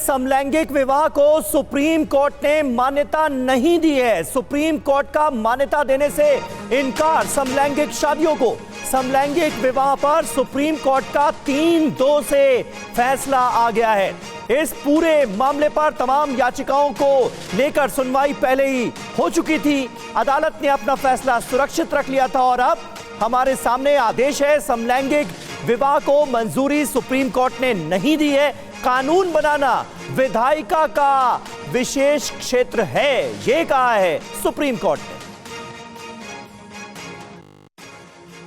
समलैंगिक विवाह को सुप्रीम कोर्ट ने मान्यता नहीं दी है। सुप्रीम कोर्ट का मान्यता देने से इनकार। समलैंगिक शादियों को, समलैंगिक विवाह पर सुप्रीम कोर्ट का 3-2 से फैसला आ गया है। इस पूरे मामले पर तमाम याचिकाओं को लेकर सुनवाई पहले ही हो चुकी थी। अदालत ने अपना फैसला सुरक्षित रख लिया था और अब हमारे सामने आदेश है। समलैंगिक विवाह को मंजूरी सुप्रीम कोर्ट ने नहीं दी है। कानून बनाना विधायिका का विशेष क्षेत्र है, यह कहा है सुप्रीम कोर्ट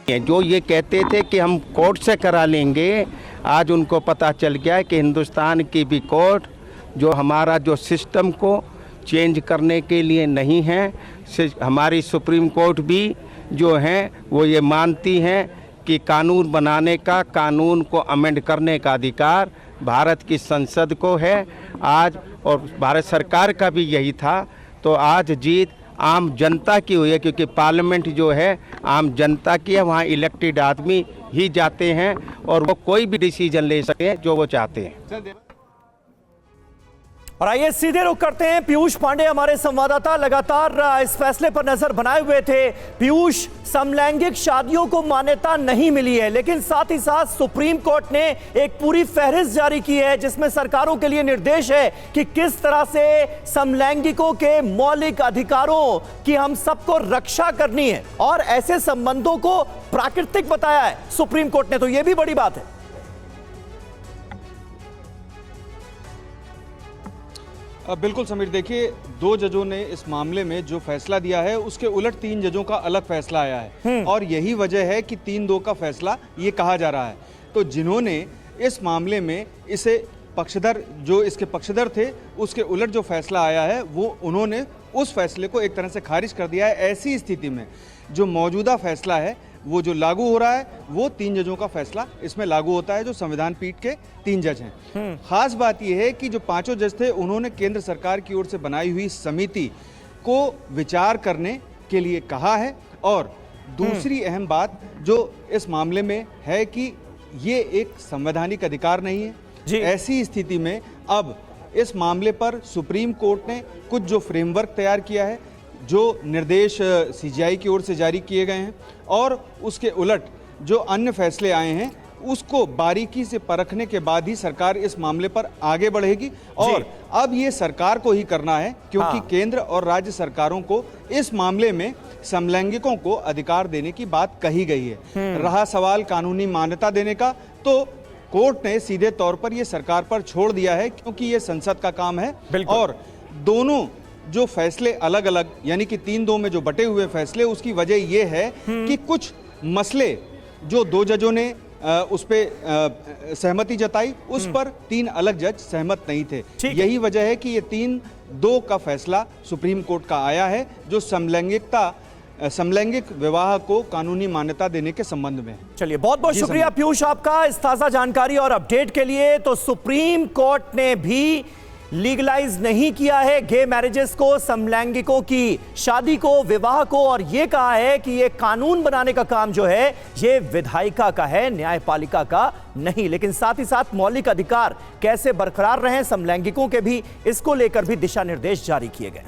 ने। जो ये कहते थे कि हम कोर्ट से करा लेंगे, आज उनको पता चल गया है कि हिंदुस्तान की भी कोर्ट जो हमारा जो सिस्टम को चेंज करने के लिए नहीं है। हमारी सुप्रीम कोर्ट भी जो है वो ये मानती हैं कि कानून बनाने का, कानून को अमेंड करने का अधिकार भारत की संसद को है आज, और भारत सरकार का भी यही था। तो आज जीत आम जनता की हुई है, क्योंकि पार्लियामेंट जो है आम जनता की है। वहाँ इलेक्टेड आदमी ही जाते हैं और वो कोई भी डिसीजन ले सकते हैं जो वो चाहते हैं। और आइए सीधे रुख करते हैं। पीयूष पांडे हमारे संवाददाता लगातार इस फैसले पर नजर बनाए हुए थे। पीयूष, समलैंगिक शादियों को मान्यता नहीं मिली है, लेकिन साथ ही साथ सुप्रीम कोर्ट ने एक पूरी फहरिस्त जारी की है जिसमें सरकारों के लिए निर्देश है कि किस तरह से समलैंगिकों के मौलिक अधिकारों की हम सबको रक्षा करनी है, और ऐसे संबंधों को प्राकृतिक बताया है सुप्रीम कोर्ट ने। तो यह भी बड़ी बात है। बिल्कुल समीर, देखिए 2 जजों ने इस मामले में जो फैसला दिया है उसके उलट 3 जजों का अलग फैसला आया है, और यही वजह है कि 3-2 का फैसला ये कहा जा रहा है। तो जिन्होंने इस मामले में इसे पक्षधर, जो इसके पक्षधर थे, उसके उलट जो फैसला आया है वो उन्होंने उस फैसले को एक तरह से खारिज कर दिया है। ऐसी स्थिति में जो मौजूदा फैसला है वो जो लागू हो रहा है वो 3 जजों का फैसला इसमें लागू होता है, जो संविधान पीठ के 3 जज हैं। खास बात यह है कि जो 5 जज थे उन्होंने केंद्र सरकार की ओर से बनाई हुई समिति को विचार करने के लिए कहा है। और दूसरी अहम बात जो इस मामले में है कि ये एक संवैधानिक अधिकार नहीं है। ऐसी स्थिति में अब इस मामले पर सुप्रीम कोर्ट ने कुछ जो फ्रेमवर्क तैयार किया है, जो निर्देश सीजीआई की ओर से जारी किए गए हैं, और उसके उलट जो अन्य फैसले आए हैं उसको बारीकी से परखने के बाद ही सरकार इस मामले पर आगे बढ़ेगी। और अब ये सरकार को ही करना है, क्योंकि केंद्र और राज्य सरकारों को इस मामले में समलैंगिकों को अधिकार देने की बात कही गई है। रहा सवाल कानूनी मान्यता देने का, तो कोर्ट ने सीधे तौर पर यह सरकार पर छोड़ दिया है, क्योंकि ये संसद का काम है। और दोनों जो फैसले अलग अलग, यानी कि 3-2 में जो बटे हुए फैसले, उसकी वजह यह है कि कुछ मसले जो 2 जजों ने उस पे सहमति जताई, उस पर 3 अलग जज सहमत नहीं थे। यही वजह है कि ये 3-2 का फैसला सुप्रीम कोर्ट का आया है, जो समलैंगिक विवाह को कानूनी मान्यता देने के संबंध में। चलिए, बहुत बहुत शुक्रिया पीयूष आपका इस ताजा जानकारी और अपडेट के लिए। तो सुप्रीम कोर्ट ने भी लीगलाइज नहीं किया है गे मैरिजेस को, समलैंगिकों की शादी को, विवाह को, और यह कहा है कि यह कानून बनाने का काम जो है ये विधायिका का है, न्यायपालिका का नहीं। लेकिन साथ ही साथ मौलिक अधिकार कैसे बरकरार रहें समलैंगिकों के भी, इसको लेकर भी दिशा निर्देश जारी किए गए।